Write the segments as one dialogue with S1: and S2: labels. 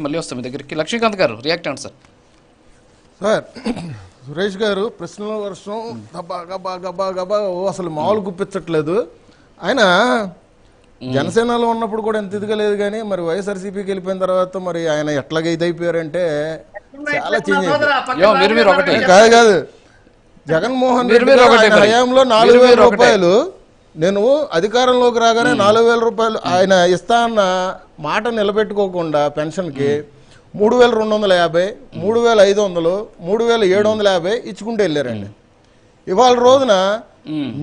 S1: మళ్ళీ వస్తాం మీ దగ్గరికి. లక్ష్మీకాంత్ గారు రియాక్ట్ అవ్వండి సార్.
S2: సార్ సురేష్ గారు ప్రశ్నల వర్షం గబా గబా గబా గబా అసలు మామూలు గుప్పించట్లేదు. ఆయన జనసేనలో ఉన్నప్పుడు కూడా ఎంత ఇదిగా లేదు, కానీ మరి వైఎస్ఆర్సీపీకి వెళ్ళిపోయిన తర్వాత మరి ఆయన ఎట్లాగా ఇదైపోయారంటే చాలా చేంజ్ అయిపోయింది. కాదు జగన్మోహన్ రెడ్డి హయాంలో 4,000 రూపాయలు, నేను అధికారంలోకి రాగానే 4,000 రూపాయలు ఆయన ఇస్తా అన్న మాట నిలబెట్టుకోకుండా పెన్షన్కి 3,250, 3,500, 3,750 ఇచ్చుకుంటూ వెళ్ళారండి. ఇవాళ రోజున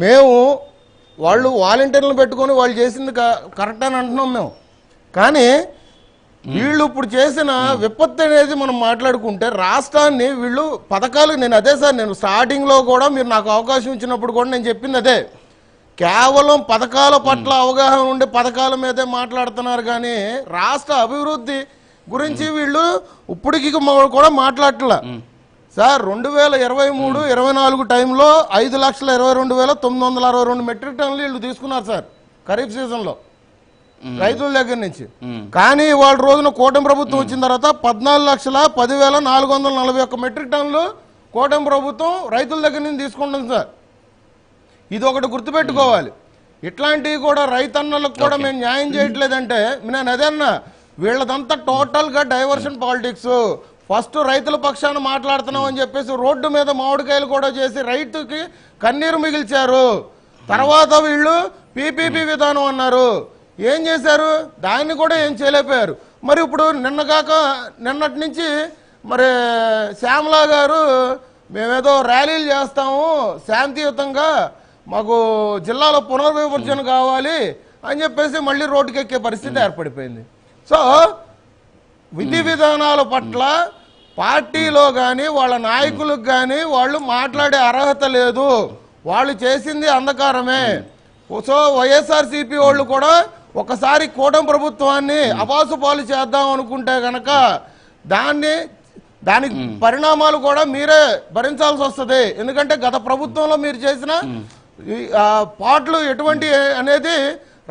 S2: మేము వాళ్ళు వాలంటీర్లను పెట్టుకొని వాళ్ళు చేసింది కరెక్ట్ అని అంటున్నాం మేము. కానీ వీళ్ళు ఇప్పుడు చేసిన విపత్తు అనేది మనం మాట్లాడుకుంటే రాష్ట్రాన్ని వీళ్ళు పథకాలు, నేను అదే సార్ నేను స్టార్టింగ్లో కూడా మీరు నాకు అవకాశం ఇచ్చినప్పుడు కూడా నేను చెప్పింది అదే, కేవలం పథకాల పట్ల అవగాహన ఉండే పథకాల మీదే మాట్లాడుతున్నారు కానీ రాష్ట్ర అభివృద్ధి గురించి వీళ్ళు ఇప్పటికి కూడా మాట్లాడట్లా. సార్ 2023-24 టైంలో 5,22,962 మెట్రిక్ టన్నులు వీళ్ళు తీసుకున్నారు సార్ ఖరీఫ్ సీజన్లో రైతుల దగ్గర నుంచి. కానీ వాళ్ళ రోజున కూటమి ప్రభుత్వం వచ్చిన తర్వాత 14,10,441 మెట్రిక్ టన్నులు కూటమి ప్రభుత్వం రైతుల దగ్గర నుంచి తీసుకుంటుంది సార్. ఇది ఒకటి గుర్తుపెట్టుకోవాలి. ఇట్లాంటివి కూడా రైతన్నలకు కూడా మేము న్యాయం చేయట్లేదంటే నేను అదే అన్నా, వీళ్ళదంతా టోటల్గా డైవర్షన్ పాలిటిక్స్. ఫస్ట్ రైతుల పక్షాన మాట్లాడుతున్నాం అని చెప్పేసి రోడ్డు మీద మామిడికాయలు కూడా చేసి రైతుకి కన్నీరు మిగిల్చారు. తర్వాత వీళ్ళు పీపీపీ విధానం అన్నారు. ఏం చేశారు? దాన్ని కూడా ఏం చేయలేకపోయారు. మరి ఇప్పుడు నిన్నటి నుంచి మరి శ్యామలా గారు మేమేదో ర్యాలీలు చేస్తాము శాంతియుతంగా, మాకు జిల్లాలో పునర్విభజన కావాలి అని చెప్పేసి మళ్ళీ రోడ్డుకి ఎక్కే పరిస్థితి ఏర్పడిపోయింది. సో విధి విధానాల పట్ల పార్టీలో కానీ వాళ్ళ నాయకులకు కానీ వాళ్ళు మాట్లాడే అర్హత లేదు. వాళ్ళు చేసింది అంధకారమే. సో వైఎస్ఆర్సీపీ వాళ్ళు కూడా ఒకసారి కూటమి ప్రభుత్వాన్ని అబాసు పాలు చేద్దాం అనుకుంటే కనుక దానికి పరిణామాలు కూడా మీరే భరించాల్సి వస్తుంది. ఎందుకంటే గత ప్రభుత్వంలో మీరు చేసిన పాటలు ఎటువంటి అనేది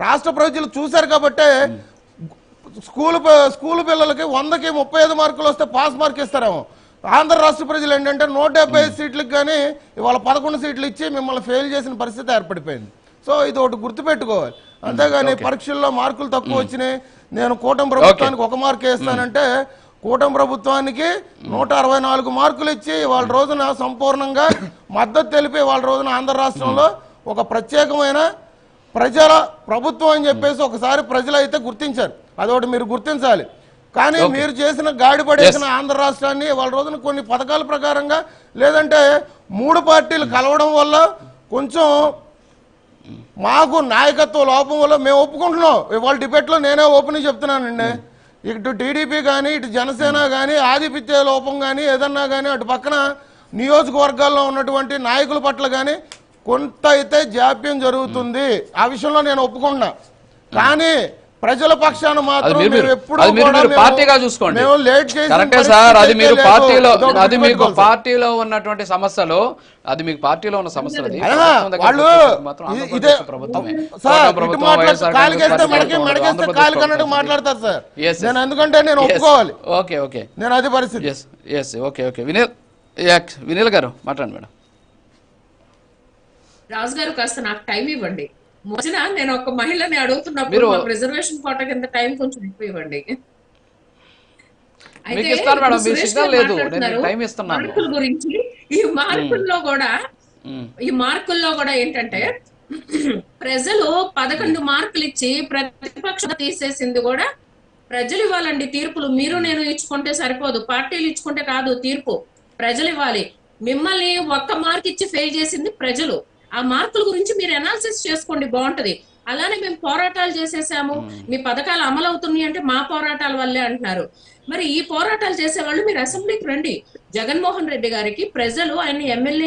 S2: రాష్ట్ర ప్రజలు చూశారు. కాబట్టి స్కూల్ పిల్లలకి 100కి 35 మార్కులు వస్తే పాస్ మార్క్ ఇస్తారేమో. ఆంధ్ర రాష్ట్ర ప్రజలు ఏంటంటే 175 సీట్లకు కానీ ఇవాళ 11 సీట్లు ఇచ్చి మిమ్మల్ని ఫెయిల్ చేసిన పరిస్థితి ఏర్పడిపోయింది. సో ఇది ఒకటి గుర్తుపెట్టుకోవాలి. అంతేగాని పరీక్షల్లో మార్కులు తక్కువ వచ్చినాయి, నేను కూటమి ప్రభుత్వానికి 1 మార్క్ వేస్తానంటే కూటమి ప్రభుత్వానికి 164 మార్కులు ఇచ్చి వాళ్ళ రోజున సంపూర్ణంగా మద్దతు తెలిపి వాళ్ళ రోజున ఆంధ్ర రాష్ట్రంలో ఒక ప్రత్యేకమైన ప్రజల ప్రభుత్వం అని చెప్పేసి ఒకసారి ప్రజలు అయితే గుర్తించారు. అదొకటి మీరు గుర్తించాలి. కానీ మీరు చేసిన గాడిపడేసిన ఆంధ్ర రాష్ట్రాన్ని వాళ్ళ రోజున కొన్ని పథకాల ప్రకారంగా, లేదంటే 3 పార్టీలు కలవడం వల్ల కొంచెం మాకు నాయకత్వ లోపం వల్ల మేము ఒప్పుకుంటున్నాం. ఇవాళ డిబేట్లో నేనే ఓపెన్ చెప్తున్నానండి, ఇటు టీడీపీ కానీ ఇటు జనసేన కానీ ఆధిపత్య లోపం కానీ ఏదన్నా కానీ అటు పక్కన నియోజకవర్గాల్లో ఉన్నటువంటి నాయకుల పట్ల కానీ కొంత అయితే జాప్యం జరుగుతుంది. ఆ విషయంలో నేను ఒప్పుకుంటున్నా. కానీ ప్రజల పక్షాన మాత్రం
S1: పార్టీగా చూసుకోండి. కరెక్టే సార్, అది మీకు పార్టీలో ఉన్నటువంటి సమస్యలు, అది మీకు పార్టీలో ఉన్న సమస్యలు.
S2: మాట్లాడతారు సార్, నేను ఎందుకంటే నేను ఒప్పుకోవాలి.
S1: ఓకే ఓకే,
S2: నేను అది పరిస్థితి.
S1: ఓకే ఓకే, వినీల్ గారు మాట్లాడండి మేడం.
S3: రాజు గారు కాస్త నాకు టైం ఇవ్వండి. మధ్యన నేను ఒక మహిళని అడుగుతున్నప్పుడు రిజర్వేషన్ కోట కింద టైం కొంచెం ఎక్కువ ఇవ్వండి. అయితే మార్కుల గురించి ఈ మార్కుల్లో కూడా ఏంటంటే ప్రజలు 11 మార్కులు ఇచ్చి ప్రతిపక్షం తీసేసింది కూడా ప్రజలు ఇవ్వాలండి తీర్పులు. మీరు నేను ఇచ్చుకుంటే సరిపోదు, పార్టీలు ఇచ్చుకుంటే కాదు తీర్పు, ప్రజలు ఇవ్వాలి. మిమ్మల్ని 1 మార్క్ ఇచ్చి ఫెయిల్ చేసింది ప్రజలు. ఆ మార్కుల గురించి మీరు అనాలిసిస్ చేసుకోండి, బాగుంటది. అలానే మేము పోరాటాలు చేసేసాము, మీ పథకాలు అమలు అవుతున్నాయి అంటే మా పోరాటాల వల్లే అంటున్నారు. మరి ఈ పోరాటాలు చేసేవాళ్ళు మీరు అసెంబ్లీకి రండి. జగన్మోహన్ రెడ్డి గారికి ప్రజలు ఆయన ఎమ్మెల్యే